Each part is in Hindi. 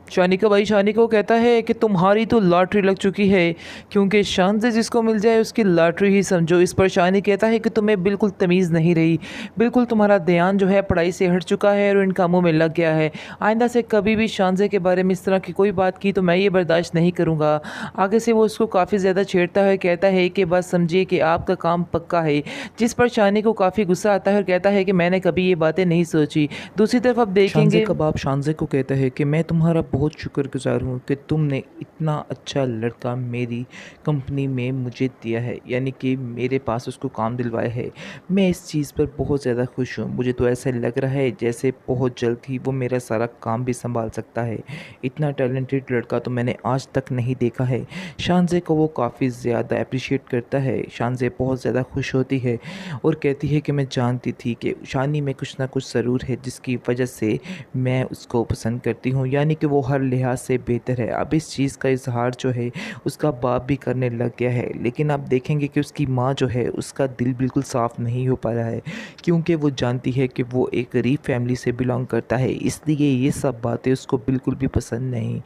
शानी का भाई शानी को कहता है कि तुम्हारी तो लॉटरी लग चुकी है, क्योंकि शान से जिसको मिल जाए उसकी लॉटरी ही समझो। इस पर शानी कहता है कि तुम्हें बिल्कुल तमीज़ नहीं रही, बिल्कुल तुम्हारा ध्यान जो है पढ़ाई से हट चुका है और इन कामों में लग गया है। आइंदा से कभी भी शानजे के बारे में इस तरह की कोई बात की तो मैं ये बर्दाश्त नहीं करूँगा। आगे से वो उसको काफ़ी ज़्यादा छेड़ता है, कहता है कि बस समझिए कि आपका काम पक्का है। जिस पर शानी को काफ़ी गुस्सा आता है और कहता है कि मैंने कभी ये बातें नहीं सोची। दूसरी तरफ अब शानज़े देखेंगे। का बाप शानज़े को कहता है कि मैं तुम्हारा बहुत शुक्रगुज़ार हूँ कि तुमने इतना अच्छा लड़का मेरी कंपनी में मुझे दिया है, यानी कि मेरे पास उसको काम दिलवाया है। मैं इस चीज़ पर बहुत ज़्यादा खुश हूँ। मुझे तो ऐसा लग रहा है जैसे बहुत जल्द ही वो मेरा सारा काम भी संभाल सकता है। इतना टैलेंटेड लड़का तो मैंने आज तक नहीं देखा है। शानज़े को वो काफ़ी ज़्यादा एप्रिशिएट करता है। शानज़े बहुत ज़्यादा खुश होती है और कहती है कि मैं जानती थी कि शानी में कुछ ना कुछ ज़रूर है जिसकी वजह से मैं उसको पसंद करती हूँ, यानी कि वो हर लिहाज से बेहतर है। अब इस चीज़ का इजहार जो है उसका बाप भी करने लग गया है, लेकिन आप देखेंगे कि उसकी माँ जो है उसका दिल बिल्कुल साफ़ नहीं हो पा रहा है, क्योंकि वो जानती है कि वो एक गरीब फैमिली से बिलोंग करता है, इसलिए ये सब बातें उसको बिल्कुल भी पसंद नहीं।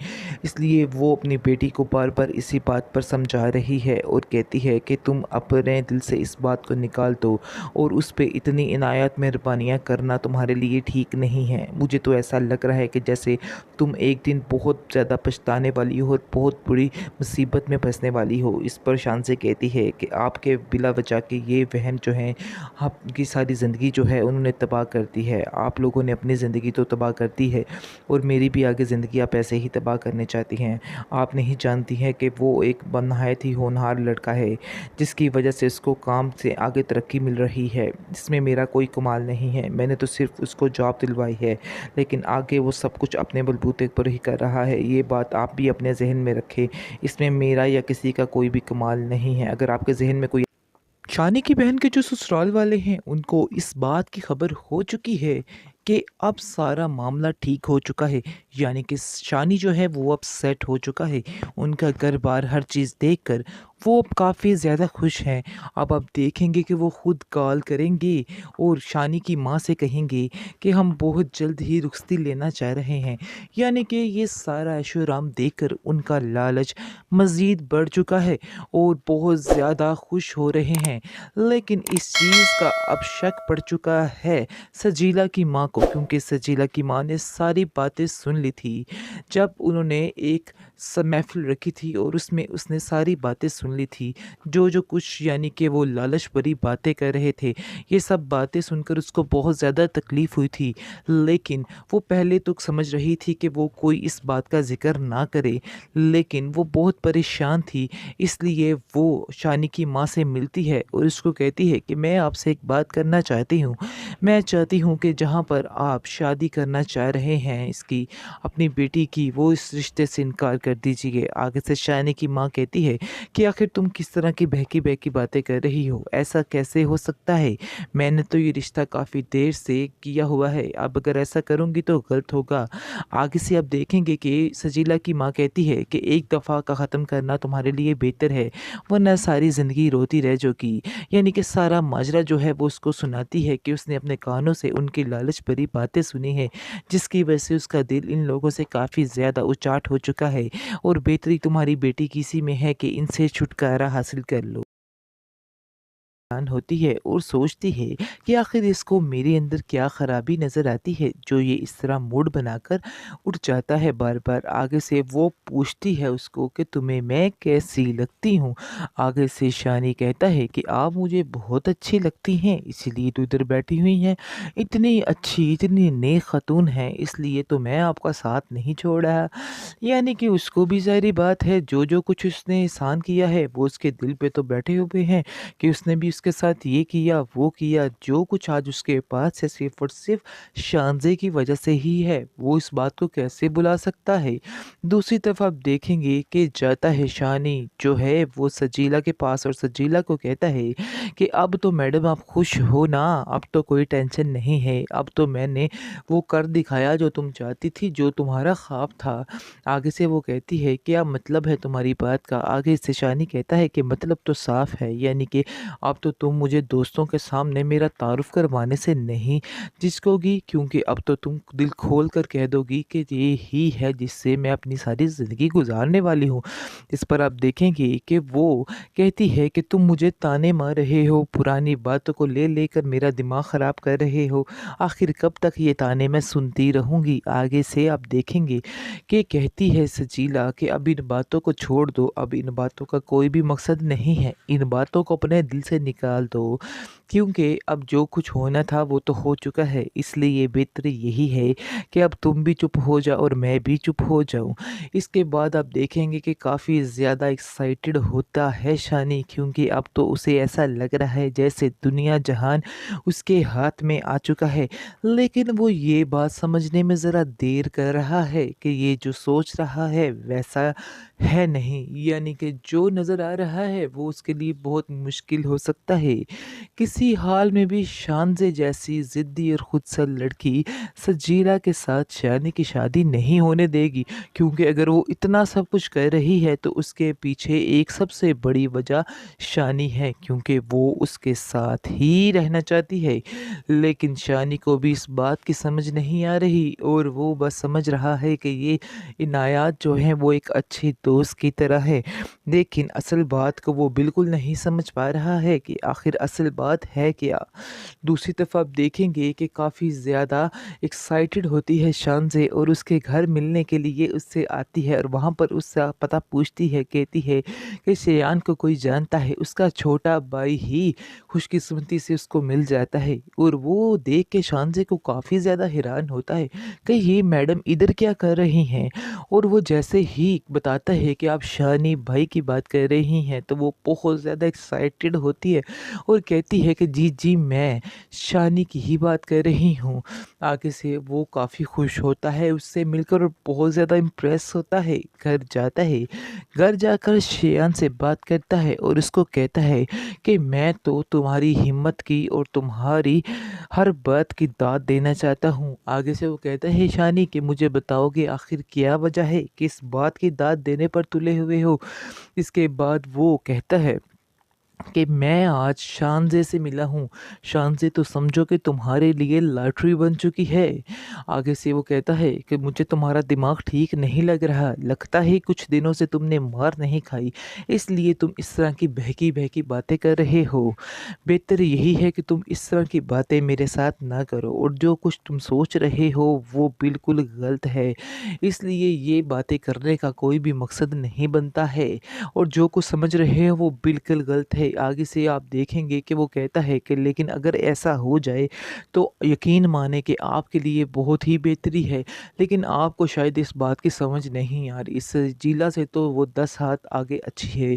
इसलिए वो अपनी बेटी को बार बार इसी बात पर समझा रही है और कहती है कि तुम अपने दिल से इस बात को निकाल दो और उस पे इतनी इनायत मेहरबानियाँ करना तुम्हारे लिए ठीक नहीं है। मुझे तो ऐसा लग रहा है कि जैसे तुम एक दिन बहुत ज़्यादा पछताने वाली हो और बहुत बुरी मुसीबत में फंसने वाली हो। इस पर शान से कहती है कि आपके बिला वजह के ये वहन जो हैं आपकी सारी ज़िंदगी जो है उन्होंने तबाह कर दी है। आप लोगों ने अपनी ज़िंदगी तो तबाह कर दी है और मेरी भी आगे ज़िंदगी आप ऐसे ही तबाह करने चाहती हैं। आप नहीं जानती हैं कि वो एक नहायत ही होनहार लड़का है जिसकी वजह से उसको काम से आगे तरक्की मिल रही है। इसमें मेरा कोई कमाल नहीं है, मैंने तो सिर्फ उसको जॉब दिलवाई है, लेकिन आगे वो सब कुछ अपने बलबूते पर ही कर रहा है। ये बात आप भी अपने जहन में रखें। इसमें मेरा या किसी का कोई भी कमाल नहीं है। अगर आपके जहन में कोई शानी की बहन के जो ससुराल वाले हैं उनको इस बात की खबर हो चुकी है कि अब सारा मामला ठीक हो चुका है, यानी कि शानी जो है वो अब सेट हो चुका है। उनका घर बार हर चीज़ देखकर वो अब काफ़ी ज़्यादा खुश हैं। अब आप देखेंगे कि वो खुद कॉल करेंगे और शानी की माँ से कहेंगे कि हम बहुत जल्द ही रुखसती लेना चाह रहे हैं। यानी कि ये सारा ऐशो आराम देखकर उनका लालच मज़ीद बढ़ चुका है और बहुत ज़्यादा खुश हो रहे हैं। लेकिन इस चीज़ का अब शक पड़ चुका है सजीला की माँ को, क्योंकि सजीला की माँ ने सारी बातें सुन ली थी जब उन्होंने एक महफिल रखी थी और उसमें उसने सारी बातें सुन ली थी, जो जो कुछ यानी कि वो लालच भरी बातें कर रहे थे। ये सब बातें सुनकर उसको बहुत ज़्यादा तकलीफ़ हुई थी, लेकिन वो पहले तो समझ रही थी कि वो कोई इस बात का ज़िक्र ना करे, लेकिन वो बहुत परेशान थी। इसलिए वो शानी की माँ से मिलती है और उसको कहती है कि मैं आपसे एक बात करना चाहती हूँ। मैं चाहती हूँ कि जहाँ पर आप शादी करना चाह रहे हैं इसकी, अपनी बेटी की, वो इस रिश्ते से इनकार कर दीजिए। आगे से शानी की माँ कहती है कि आखिर तुम किस तरह की बहकी-बहकी बातें कर रही हो? ऐसा कैसे हो सकता है? मैंने तो ये रिश्ता काफ़ी देर से किया हुआ है, अब अगर ऐसा करूँगी तो गलत होगा। आगे से आप देखेंगे कि सजीला की माँ कहती है कि एक दफ़ा का ख़त्म करना तुम्हारे लिए बेहतर है, वरना सारी ज़िंदगी रोती रह जाओगी। यानी कि सारा माजरा जो है वो उसको सुनाती है कि उसने अपने कानों से उनकी लालच भरी बातें सुनी हैं, जिसकी वजह से उसका दिल इन लोगों से काफ़ी ज़्यादा उचाट हो चुका है और बेहतरी तुम्हारी बेटी की इसी में है कि इनसे छुटकारा हासिल कर लो। हैरान होती है और सोचती है कि आखिर इसको मेरे अंदर क्या ख़राबी नज़र आती है जो ये इस तरह मूड बनाकर उठ जाता है बार बार। आगे से वो पूछती है उसको कि तुम्हें मैं कैसी लगती हूँ। आगे से शानी कहता है कि आप मुझे बहुत अच्छी लगती हैं, इसीलिए तो इधर बैठी हुई हैं। इतनी अच्छी इतनी नेक खातून है, इसलिए तो मैं आपका साथ नहीं छोड़ रहा। यानी कि उसको भी ज़ाहिर बात है जो जो कुछ उसने एहसान किया है वो उसके दिल पे तो बैठे हुए हैं कि उसने भी उसके साथ ये किया, वो किया, जो कुछ आज उसके पास है सिर्फ़ और सिर्फ़ शानज़े की वजह से ही है, वो इस बात को कैसे भुला सकता है? दूसरी तरफ आप देखेंगे कि जाता है शानी जो है वो सजीला के पास और सजीला को कहता है कि अब तो मैडम आप खुश हो ना, अब तो कोई टेंशन नहीं है, अब तो मैंने वो कर दिखाया जो तुम चाहती थी, जो तुम्हारा ख्वाब था। आगे से वो कहती है क्या मतलब है तुम्हारी बात का? आगे से शानी कहता है कि मतलब तो साफ़ है, यानी कि आप तो तो तुम मुझे दोस्तों के सामने मेरा तारुफ़ करवाने से नहीं झिझकोगी, क्योंकि अब तो तुम दिल खोल कर कह दोगी कि ये ही है जिससे मैं अपनी सारी ज़िंदगी गुज़ारने वाली हूँ। इस पर आप देखेंगे कि वो कहती है कि तुम मुझे ताने मार रहे हो, पुरानी बातों को ले लेकर मेरा दिमाग ख़राब कर रहे हो। आखिर कब तक ये ताने मैं सुनती रहूँगी? आगे से आप देखेंगे कि कहती है सजीला कि अब इन बातों को छोड़ दो, अब इन बातों का कोई भी मकसद नहीं है। इन बातों को अपने दिल से निकाल दो, क्योंकि अब जो कुछ होना था वो तो हो चुका है। इसलिए बेहतर यही है कि अब तुम भी चुप हो जाओ और मैं भी चुप हो जाऊँ। इसके बाद आप देखेंगे कि काफ़ी ज़्यादा एक्साइटेड होता है शानी, क्योंकि अब तो उसे ऐसा लग रहा है जैसे दुनिया जहान उसके हाथ में आ चुका है। लेकिन वो ये बात समझने में ज़रा देर कर रहा है कि ये जो सोच रहा है वैसा है नहीं, यानी कि जो नज़र आ रहा है वो उसके लिए बहुत मुश्किल हो सकता है। किसी हाल में भी शानज़े जैसी ज़िद्दी और खुदसर लड़की सजीला के साथ शानी की शादी नहीं होने देगी, क्योंकि अगर वो इतना सब कुछ कर रही है तो उसके पीछे एक सबसे बड़ी वजह शानी है, क्योंकि वो उसके साथ ही रहना चाहती है। लेकिन शानी को भी इस बात की समझ नहीं आ रही और वो बस समझ रहा है कि ये इनायत जो है वो एक अच्छे दोस्त की तरह है। लेकिन असल बात को वो बिल्कुल नहीं समझ पा रहा है कि आखिर असल बात है क्या। दूसरी तरफ आप देखेंगे कि काफ़ी ज़्यादा एक्साइटेड होती है शानज़े और उसके घर मिलने के लिए उससे आती है और वहाँ पर उससे पता पूछती है, कहती है कि शेयान को कोई जानता है। उसका छोटा भाई ही खुशकिस्मती से उसको मिल जाता है और वो देख के शानज़े को काफ़ी ज़्यादा हैरान होता है कि ये मैडम इधर क्या कर रही हैं। और वो जैसे ही बताता है कि आप शानी भाई की बात कर रही हैं तो वो बहुत ज़्यादा एक्साइटेड होती है और कहती है कि जी जी मैं शानी की ही बात कर रही हूँ। आगे से वो काफ़ी खुश होता है उससे मिलकर और बहुत ज़्यादा इम्प्रेस होता है। घर जाता है, घर जाकर शेयान से बात करता है और उसको कहता है कि मैं तो तुम्हारी हिम्मत की और तुम्हारी हर बात की दाद देना चाहता हूँ। आगे से वो कहता है शानी कि मुझे बताओगे आखिर क्या वजह है, किस बात की दाद देने पर तुले हुए हो। इसके बाद वो कहता है कि मैं आज शानज़े से मिला हूँ। शानज़े तो समझो कि तुम्हारे लिए लॉटरी बन चुकी है। आगे से वो कहता है कि मुझे तुम्हारा दिमाग ठीक नहीं लग रहा। लगता है कुछ दिनों से तुमने मार नहीं खाई, इसलिए तुम इस तरह की बहकी-बहकी बातें कर रहे हो। बेहतर यही है कि तुम इस तरह की बातें मेरे साथ ना करो और जो कुछ तुम सोच रहे हो वो बिल्कुल गलत है। इसलिए ये बातें करने का कोई भी मकसद नहीं बनता है और जो कुछ समझ रहे हो वो बिल्कुल गलत है। आगे से आप देखेंगे कि वो कहता है कि लेकिन अगर ऐसा हो जाए तो यकीन माने कि आपके लिए बहुत ही बेहतरी है, लेकिन आपको शायद इस बात की समझ नहीं आ रही। इस सजीला से तो वो 10 हाथ आगे अच्छी है।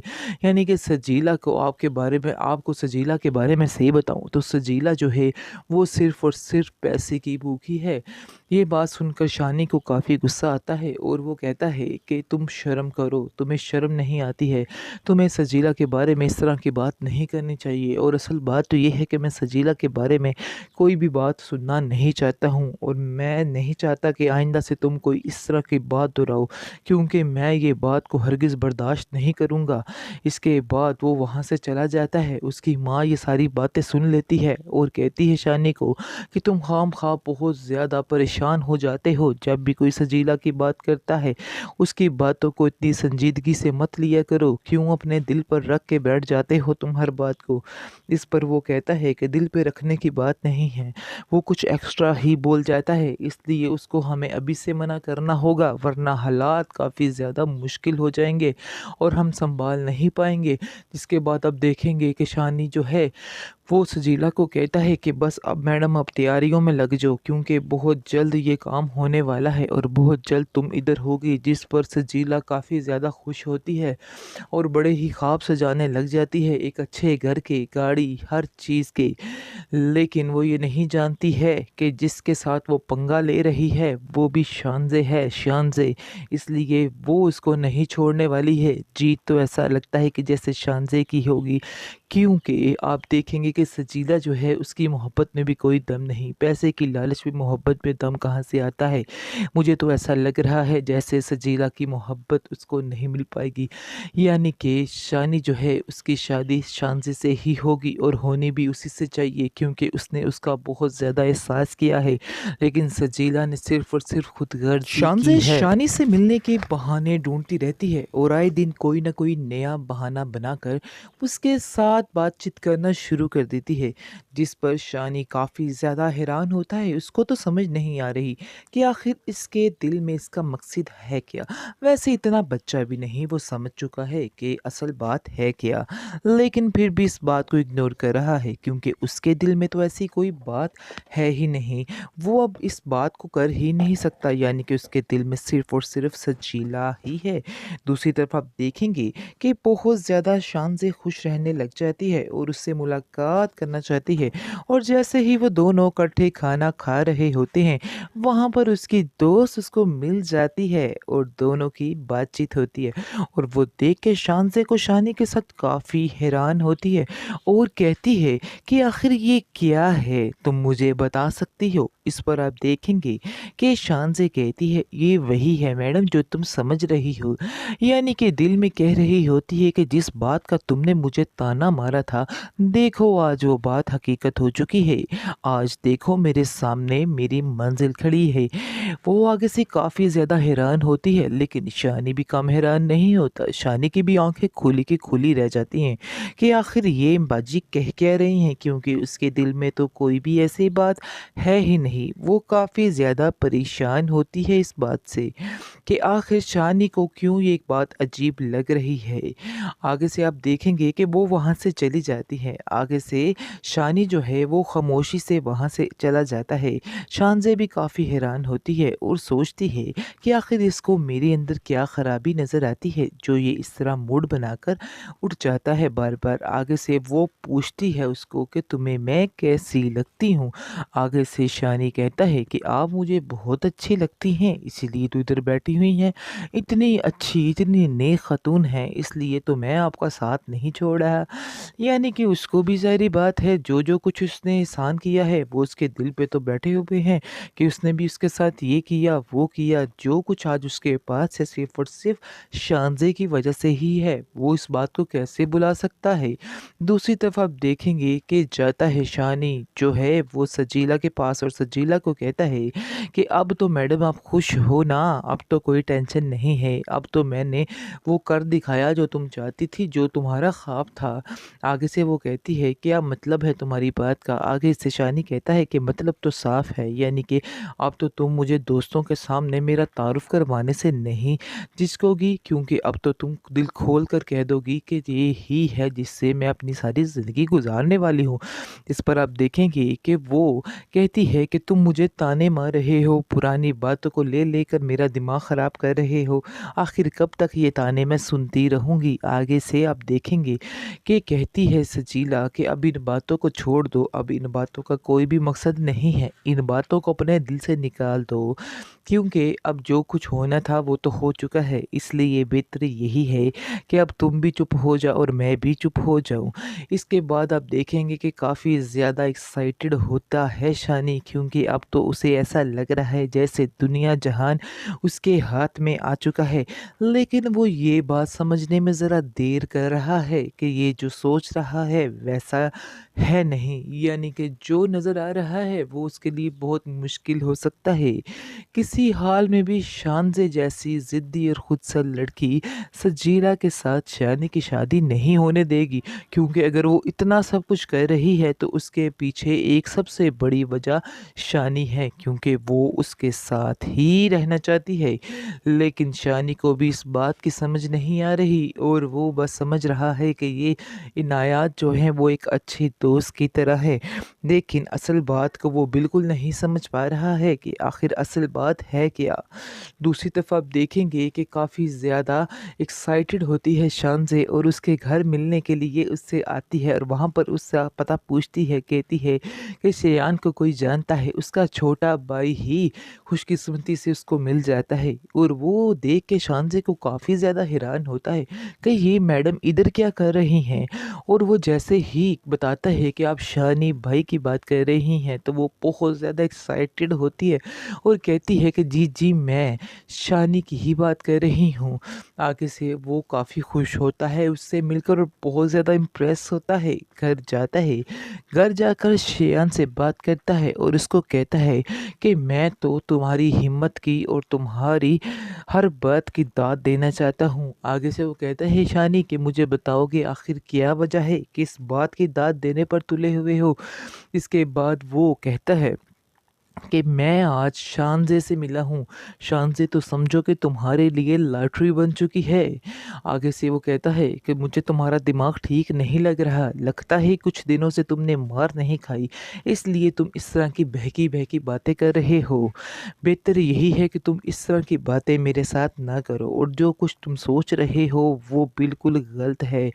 यानी कि सजीला को आपके बारे में आपको सजीला के बारे में सही बताऊँ तो सजीला जो है वो सिर्फ़ और सिर्फ़ पैसे की भूखी है। ये बात सुनकर शानी को काफ़ी गुस्सा आता है और वो कहता है कि तुम शर्म करो, तुम्हें शर्म नहीं आती है। तुम्हें सजीला के बारे में इस तरह की बात नहीं करनी चाहिए और असल बात तो ये है कि मैं सजीला के बारे में कोई भी बात सुनना नहीं चाहता हूँ और मैं नहीं चाहता कि आइंदा से तुम कोई इस तरह की बात दोहराओ, क्योंकि मैं ये बात को हरगिज़ बर्दाश्त नहीं करूँगा। इसके बाद वो वहाँ से चला जाता है। उसकी माँ ये सारी बातें सुन लेती है और कहती है शानी को कि तुम खामखा बहुत ज़्यादा परेशान हो जाते हो जब भी कोई सजीला की बात करता है। उसकी बातों को इतनी संजीदगी से मत लिया करो, क्यों अपने दिल पर रख के बैठ जाते हो तुम हर बात को। इस पर वो कहता है कि दिल पे रखने की बात नहीं है, वो कुछ एक्स्ट्रा ही बोल जाता है, इसलिए उसको हमें अभी से मना करना होगा वरना हालात काफ़ी ज़्यादा मुश्किल हो जाएंगे और हम संभाल नहीं पाएंगे। जिसके बाद अब देखेंगे कि शानी जो है वो सजीला को कहता है कि बस अब मैडम अब तैयारियों में लग जाओ, क्योंकि बहुत जल्द ये काम होने वाला है और बहुत जल्द तुम इधर होगी। जिस पर सजीला काफ़ी ज़्यादा खुश होती है और बड़े ही ख्वाब सजाने लग जाती है एक अच्छे घर के, गाड़ी, हर चीज़ के। लेकिन वो ये नहीं जानती है कि जिसके साथ वो पंगा ले रही है वो भी शानज़े है, शानज़े। इसलिए वो उसको नहीं छोड़ने वाली है। जीत तो ऐसा लगता है कि जैसे शानज़े की होगी, क्योंकि आप देखेंगे कि कि सजीला जो है उसकी मोहब्बत में भी कोई दम नहीं, पैसे की लालच में मोहब्बत में दम कहाँ से आता है। मुझे तो ऐसा लग रहा है जैसे सजीला की मोहब्बत उसको नहीं मिल पाएगी, यानी कि शानी जो है उसकी शादी शानज़ी से ही होगी और होनी भी उसी से चाहिए, क्योंकि उसने उसका बहुत ज़्यादा एहसास किया है। लेकिन सजीला ने सिर्फ़ और सिर्फ़ खुदगर्ज़ी की शानज़ी है। शानी से मिलने के बहाने ढूँढती रहती है और आए दिन कोई न कोई नया बहाना बनाकर उसके साथ बातचीत करना शुरू कर देती है, जिस पर शानी काफ़ी ज़्यादा हैरान होता है। उसको तो समझ नहीं आ रही कि आखिर इसके दिल में इसका मकसद है क्या? वैसे इतना बच्चा भी नहीं, वो समझ चुका है कि असल बात है क्या, लेकिन फिर भी इस बात को इग्नोर कर रहा है क्योंकि उसके दिल में तो ऐसी कोई बात है ही नहीं। वो अब इस बात को कर ही नहीं सकता, यानी कि उसके दिल में सिर्फ़ और सिर्फ़ सजीला ही है। दूसरी तरफ आप देखेंगे कि बहुत ज़्यादा शान से खुश रहने लग जाती है और उससे मुलाकात करना चाहती है, और जैसे ही वो दोनों इकट्ठे खाना खा रहे होते हैं, वहाँ पर उसकी दोस्त उसको मिल जाती है और दोनों की बातचीत होती है, और वो देख के शानज़े को शानी के साथ काफ़ी हैरान होती है और कहती है कि आखिर ये क्या है? तुम मुझे बता सकती हो? इस पर आप देखेंगे कि शान से कहती है, ये वही है मैडम जो तुम समझ रही हो, यानी कि दिल में कह रही होती है कि जिस बात का तुमने मुझे ताना मारा था, देखो आज वो बात हकीकत हो चुकी है। आज देखो मेरे सामने मेरी मंजिल खड़ी है। वो आगे से काफ़ी ज़्यादा हैरान होती है, लेकिन शानी भी कम हैरान नहीं होता। शानी की भी आंखें खुली की खुली रह जाती हैं कि आखिर ये बाजी कह क्या रही हैं, क्योंकि उसके दिल में तो कोई भी ऐसी बात है ही नहीं। वो काफ़ी ज़्यादा परेशान होती है इस बात से कि आखिर शानी को क्यों ये एक बात अजीब लग रही है। आगे से आप देखेंगे कि वो वहाँ से चली जाती है। आगे से शानी जो है वो खामोशी से वहाँ से चला जाता है। शानज़े भी काफ़ी हैरान होती है और सोचती है कि आखिर इसको मेरे अंदर क्या ख़राबी नज़र आती है जो ये इस तरह मूड बनाकर उठ जाता है बार-बार। आगे से वो पूछती है उसको कि तुम्हें मैं कैसी लगती हूँ? आगे से शानी कहता है कि आप मुझे बहुत अच्छी लगती हैं, इसीलिए तो इधर बैठी हुई हैं। इतनी अच्छी, इतनी नेक ख़ातून हैं, इसलिए तो मैं आपका साथ नहीं छोड़ रहा। यानी कि उसको भी ज़ाहिर-सी बात है, जो-जो कुछ उसने एहसान किया है, वो उसके दिल पे तो बैठे हुए हैं कि उसने भी उसके साथ ये किया, वो किया। जो कुछ आज उसके पास है, सिर्फ़ और सिर्फ़ शानज़े की वजह से ही है। वो इस बात को कैसे भुला सकता है? दूसरी तरफ आप देखेंगे कि जाता है शानी जो है वो सजीला के पास और सजीला को कहता है कि अब तो मैडम आप खुश हो ना, अब तो कोई टेंशन नहीं है, अब तो मैंने वो कर दिखाया जो तुम चाहती थी, जो तुम्हारा ख्वाब था। आगे से वो कहती है क्या मतलब है तुम्हारी बात का? आगे से शानी कहता है कि मतलब तो साफ है, यानी कि अब तो तुम मुझे दोस्तों के सामने मेरा तारुफ करवाने से नहीं झिझकोगी, क्योंकि अब तो तुम दिल खोल कर कह दोगी कि ये ही है जिससे मैं अपनी सारी ज़िंदगी गुजारने वाली हूँ। इस पर आप देखेंगे कि वो कहती है कि तुम मुझे ताने मार रहे हो, पुरानी बातों को ले लेकर मेरा दिमाग ख़राब कर रहे हो, आखिर कब तक ये ताने मैं सुनती रहूँगी। आगे से आप देखेंगे कि कहती है सजीला कि अब इन बातों को छोड़ दो, अब इन बातों का कोई भी मकसद नहीं है, इन बातों को अपने दिल से निकाल दो, क्योंकि अब जो कुछ होना था वो तो हो चुका है, इसलिए ये बेहतर यही है कि अब तुम भी चुप हो जाओ और मैं भी चुप हो जाऊँ। इसके बाद आप देखेंगे कि काफ़ी ज़्यादा एक्साइटेड होता है शानी, क्योंकि अब तो उसे ऐसा लग रहा है जैसे दुनिया जहान उसके हाथ में आ चुका है। लेकिन वो ये बात समझने में ज़रा देर कर रहा है कि ये जो सोच रहा है वैसा है नहीं, यानी कि जो नज़र आ रहा है वो उसके लिए बहुत मुश्किल हो सकता है। किसी हाल में भी शानज़े जैसी ज़िद्दी और खुदसर लड़की सजीला के साथ शानी की शादी नहीं होने देगी, क्योंकि अगर वो इतना सब कुछ कर रही है तो उसके पीछे एक सबसे बड़ी वजह शानी है, क्योंकि वो उसके साथ ही रहना चाहती है। लेकिन शानी को भी इस बात की समझ नहीं आ रही और वो बस समझ रहा है कि ये इनायात जो है वो एक अच्छे दोस्त की तरह है, लेकिन असल बात को वो बिल्कुल नहीं समझ पा रहा है कि आखिर असल बात है क्या। दूसरी तरफ आप देखेंगे कि काफ़ी ज़्यादा एक्साइटेड होती है शानज़े और उसके घर मिलने के लिए उससे आती है और वहाँ पर उससे पता पूछती है, कहती है कि शेयान को कोई जानता है। उसका छोटा भाई ही खुशकिस्मती से उसको मिल जाता है, और वो देख के शानज़े को काफ़ी ज़्यादा हैरान होता है कि ये मैडम इधर क्या कर रही हैं। और वो जैसे ही बताता है कि आप शानी भाई की बात कर रही हैं, तो वो बहुत ज़्यादा एक्साइटेड होती है और कहती है कि जी, जी, मैं शानी की ही बात कर रही हूँ। आगे से वो काफ़ी खुश होता है उससे मिलकर और बहुत ज़्यादा इम्प्रेस होता है, घर जाता है। घर जाकर शेयान से बात करता है और उसको कहता है कि मैं तो तुम्हारी हिम्मत की और तुम्हारी हर बात की दाद देना चाहता हूँ। आगे से वो कहता है शानी कि मुझे बताओगे आखिर क्या वजह है, किस बात की दाद देने पर तुले हुए हो? इसके बाद वो कहता है कि मैं आज शानज़े से मिला हूँ। शानज़े तो समझो कि तुम्हारे लिए लॉटरी बन चुकी है। आगे से वो कहता है कि मुझे तुम्हारा दिमाग ठीक नहीं लग रहा। लगता है कुछ दिनों से तुमने मार नहीं खाई, इसलिए तुम इस तरह की बहकी-बहकी बातें कर रहे हो। बेहतर यही है कि तुम इस तरह की बातें मेरे साथ ना करो और जो कुछ तुम सोच रहे हो वो बिल्कुल गलत है।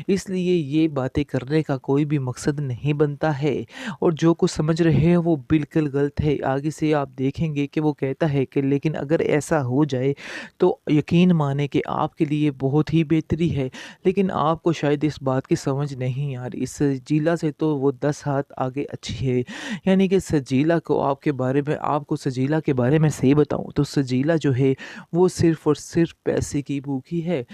इसलिए ये बातें करने का कोई भी मकसद नहीं बनता है और जो कुछ समझ रहे हो वो बिल्कुल गलत है। आगे से आप देखेंगे कि वो कहता है कि लेकिन अगर ऐसा हो जाए तो यकीन माने कि आपके लिए बहुत ही बेहतरी है, लेकिन आपको शायद इस बात की समझ नहीं आ रही। सजीला से तो वो 10 हाथ आगे अच्छी है। यानी कि सजीला को आपके बारे में आपको सजीला के बारे में सही बताऊँ तो सजीला जो है वो सिर्फ़ और सिर्फ़ पैसे की भूखी है।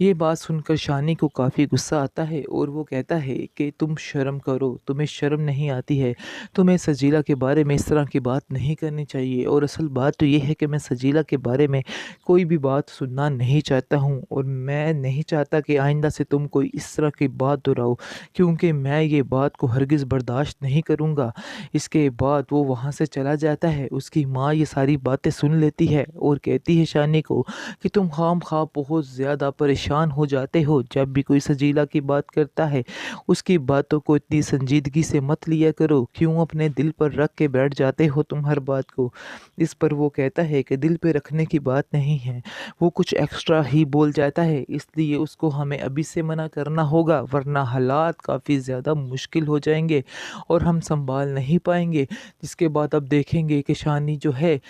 ये बात सुनकर शानी को काफ़ी गुस्सा आता है और वो कहता है कि तुम शर्म करो, तुम्हें शर्म नहीं आती है? तुम्हें सजीला के बारे में इस तरह की बात नहीं करनी चाहिए और असल बात तो ये है कि मैं सजीला के बारे में कोई भी बात सुनना नहीं चाहता हूँ और मैं नहीं चाहता कि आइंदा से तुम कोई इस तरह की बात दोहराओ, क्योंकि मैं ये बात को हरगिज़ बर्दाश्त नहीं करूँगा। इसके बाद वो वहाँ से चला जाता है। उसकी माँ ये सारी बातें सुन लेती है और कहती है शानी को कि तुम खामखा बहुत ज़्यादा परेशान हो जाते हो जब भी कोई सजीला की बात करता है। उसकी बातों को इतनी संजीदगी से मत लिया करो, क्यों अपने दिल पर रख के बैठ जाते हो तुम हर बात को? इस पर वो कहता है कि दिल पे रखने की बात नहीं है, वो कुछ एक्स्ट्रा ही बोल जाता है, इसलिए उसको हमें अभी से मना करना होगा, वरना हालात काफ़ी ज़्यादा मुश्किल हो जाएंगे और हम संभाल नहीं पाएंगे। जिसके बाद अब देखेंगे कि शानी जो है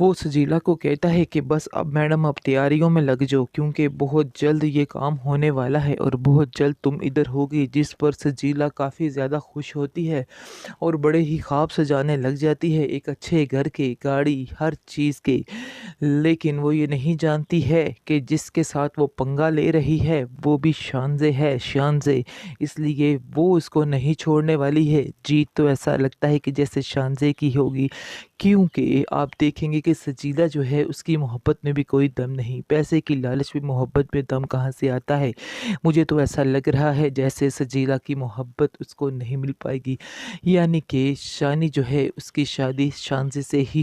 वो सजीला को कहता है कि बस अब मैडम आप तैयारियों में लग जाओ, क्योंकि बहुत जल्द ये काम होने वाला है और बहुत जल्द तुम इधर होगी। जिस पर सजीला काफ़ी ज़्यादा खुश होती है और बड़े ही ख्वाब सजाने लग जाती है, एक अच्छे घर के, गाड़ी, हर चीज़ के। लेकिन वो ये नहीं जानती है कि जिसके साथ वो पंगा ले रही है वो भी शानज़े है, शानज़े। इसलिए वो उसको नहीं छोड़ने वाली है। जीत तो ऐसा लगता है कि जैसे शानज़े की होगी, क्योंकि आप देखेंगे कि सजीला जो है उसकी मोहब्बत में भी कोई दम नहीं। पैसे की लालच में मोहब्बत में दम कहाँ से आता है? मुझे तो ऐसा लग रहा है जैसे सजीला की मोहब्बत उसको नहीं मिल पाएगी। यानी कि शानी जो है उसकी शादी शानज़े से ही